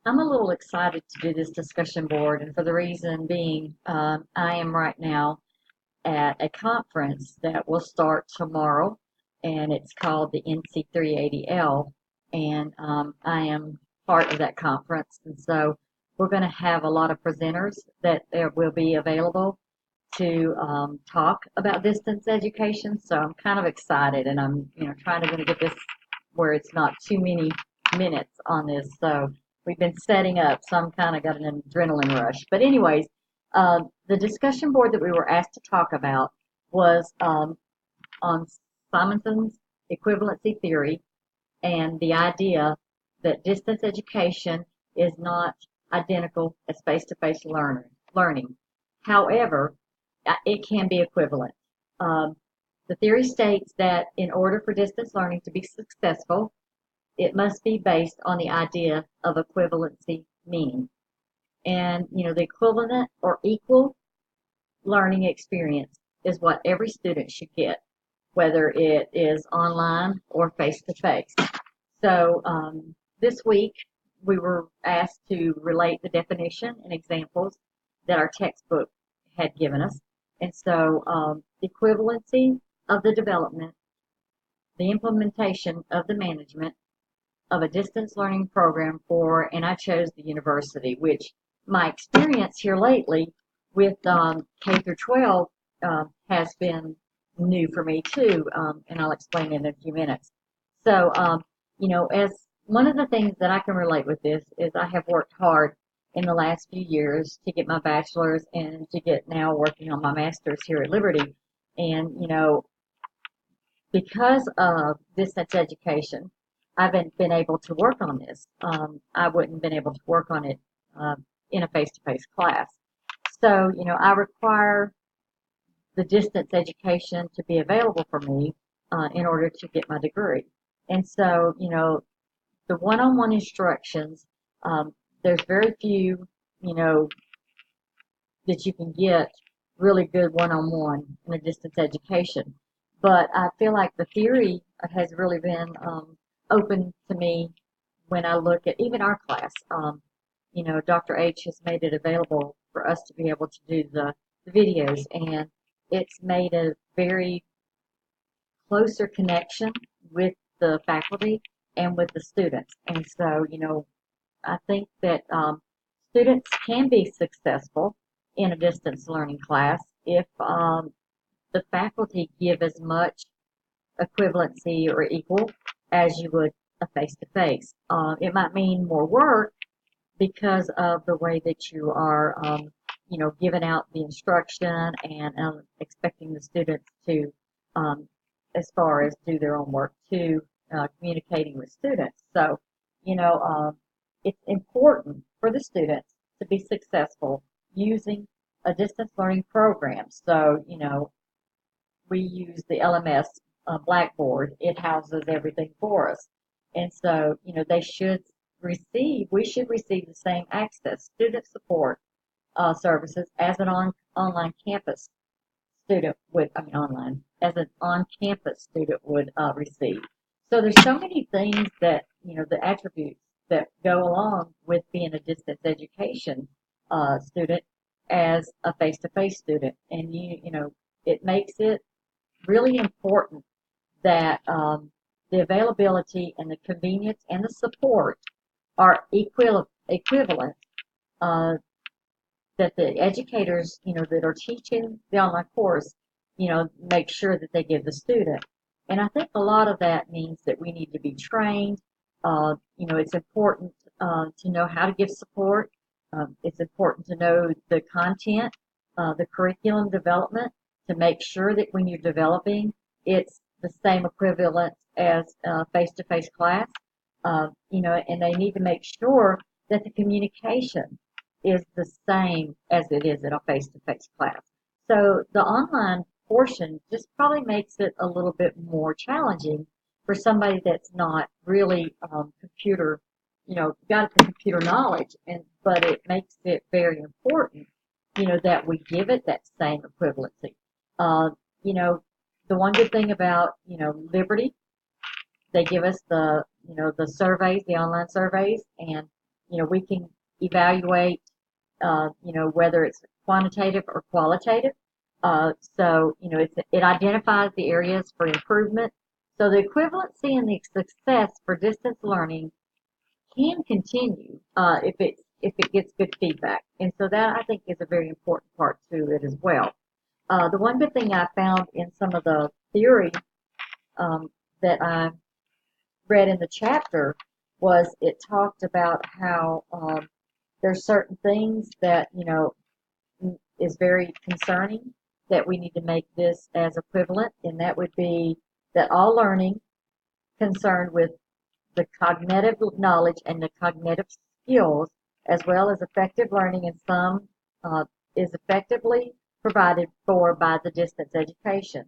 I'm a little excited to do this discussion board, and for the reason being, I am right now at a conference that will start tomorrow, and it's called the NC380L, and I am part of that conference, and so we're going to have a lot of presenters that there will be available to talk about distance education. So I'm kind of excited, and I'm trying to get this where it's not too many minutes on this. So we've been setting up, so I'm kind of got an adrenaline rush. But anyways, the discussion board that we were asked to talk about was on Simonson's equivalency theory and the idea that distance education is not identical as face-to-face learning. However, it can be equivalent. Um, the theory states that in order for distance learning to be successful, it must be based on the idea of equivalency meaning. And, the equivalent or equal learning experience is what every student should get, whether it is online or face to face. So this week we were asked to relate the definition and examples that our textbook had given us. And so equivalency of the development, the implementation of the management of a distance learning program for, and I chose the university, which my experience here lately with K through 12 has been new for me too, and I'll explain in a few minutes. So, as one of the things that I can relate with this is I have worked hard in the last few years to get my bachelor's and to get now working on my master's here at Liberty. And, because of distance education, I haven't been able to work on this. I wouldn't have been able to work on it in a face-to-face class. So, I require the distance education to be available for me in order to get my degree. And so, the one-on-one instructions, there's very few, that you can get really good one-on-one in a distance education. But I feel like the theory has really been open to me when I look at even our class. Dr. H has made it available for us to be able to do the videos, and it's made a very closer connection with the faculty and with the students. And so, I think that students can be successful in a distance learning class if the faculty give as much equivalency or equal as you would a face-to-face. It might mean more work because of the way that you are, giving out the instruction and expecting the students to, as far as do their own work too, communicating with students. So, it's important for the students to be successful using a distance learning program. So, we use the LMS Blackboard. It houses everything for us. And so, we should receive the same access, student support services as an online campus student would, as an on-campus student would receive. So there's so many things that, the attributes that go along with being a distance education student as a face-to-face student. And, it makes it really important that the availability and the convenience and the support are equivalent, that the educators, that are teaching the online course, make sure that they give the student. And I think a lot of that means that we need to be trained. It's important to know how to give support. It's important to know the content, the curriculum development, to make sure that when you're developing, it's the same equivalent as face-to-face class. And they need to make sure that the communication is the same as it is in a face-to-face class. So the online portion just probably makes it a little bit more challenging for somebody that's not really got the computer knowledge, but it makes it very important, that we give it that same equivalency. Uh, you know, the one good thing about, Liberty, they give us the surveys, the online surveys, and, we can evaluate, whether it's quantitative or qualitative. It identifies the areas for improvement. So the equivalency and the success for distance learning can continue if it gets good feedback. And so that I think is a very important part to it as well. The one good thing I found in some of the theory that I read in the chapter was it talked about how there's certain things that is very concerning that we need to make this as equivalent, and that would be that all learning concerned with the cognitive knowledge and the cognitive skills, as well as effective learning in some, is effectively provided for by the distance education.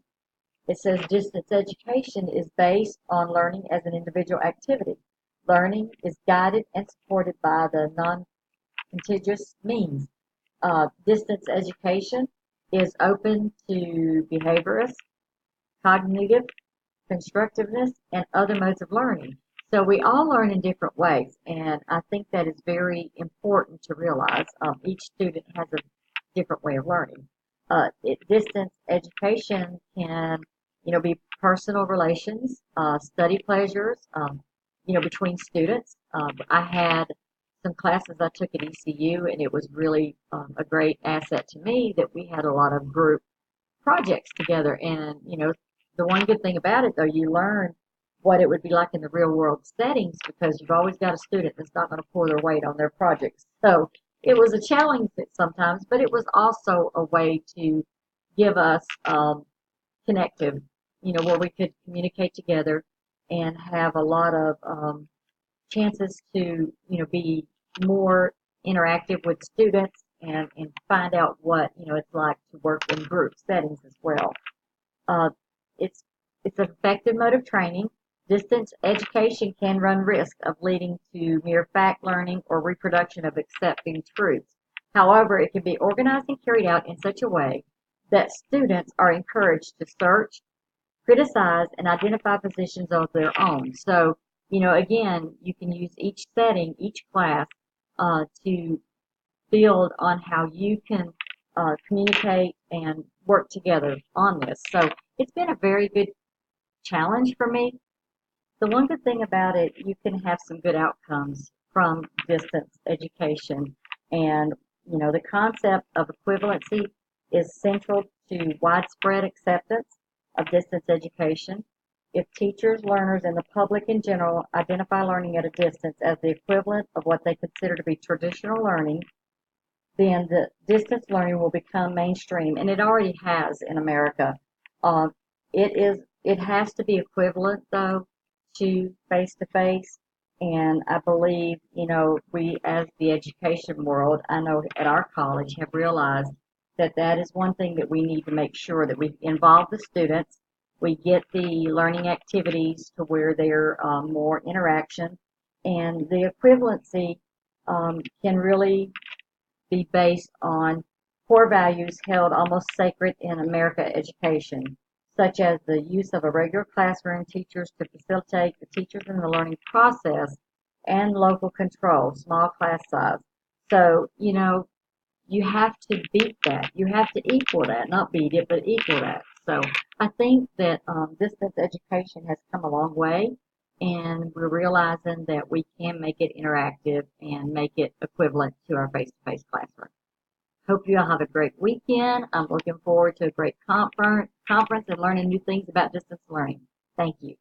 It says distance education is based on learning as an individual activity. Learning is guided and supported by the non-contiguous means. Distance education is open to behaviorists, cognitive, constructiveness, and other modes of learning. So we all learn in different ways, and I think that is very important to realize. Each student has a different way of learning. Distance education can, be personal relations, study pleasures, between students. I had some classes I took at ECU, and it was really a great asset to me that we had a lot of group projects together. And, the one good thing about it, though, you learn what it would be like in the real world settings because you've always got a student that's not going to pull their weight on their projects. So it was a challenge sometimes, but it was also a way to give us connective, where we could communicate together and have a lot of chances to, be more interactive with students and find out what, it's like to work in group settings as well. Uh, it's an effective mode of training. Distance education can run risk of leading to mere fact learning or reproduction of accepting truths. However, it can be organized and carried out in such a way that students are encouraged to search, criticize, and identify positions of their own. So, again, you can use each setting, each class, to build on how you can communicate and work together on this. So it's been a very good challenge for me. The one good thing about it, you can have some good outcomes from distance education. And, the concept of equivalency is central to widespread acceptance of distance education. If teachers, learners, and the public in general identify learning at a distance as the equivalent of what they consider to be traditional learning, then the distance learning will become mainstream, and it already has in America. Uh, it has to be equivalent though to face to face, and I believe we as the education world, I know at our college have realized that that is one thing that we need to make sure that we involve the students, we get the learning activities to where they're more interaction, and the equivalency can really be based on core values held almost sacred in America education, such as the use of a regular classroom, teachers to facilitate the teachers in the learning process, and local control, small class size. So, you have to beat that. You have to equal that, not beat it, but equal that. So I think that distance education has come a long way, and we're realizing that we can make it interactive and make it equivalent to our face-to-face classroom. Hope you all have a great weekend. I'm looking forward to a great conference and learning new things about distance learning. Thank you.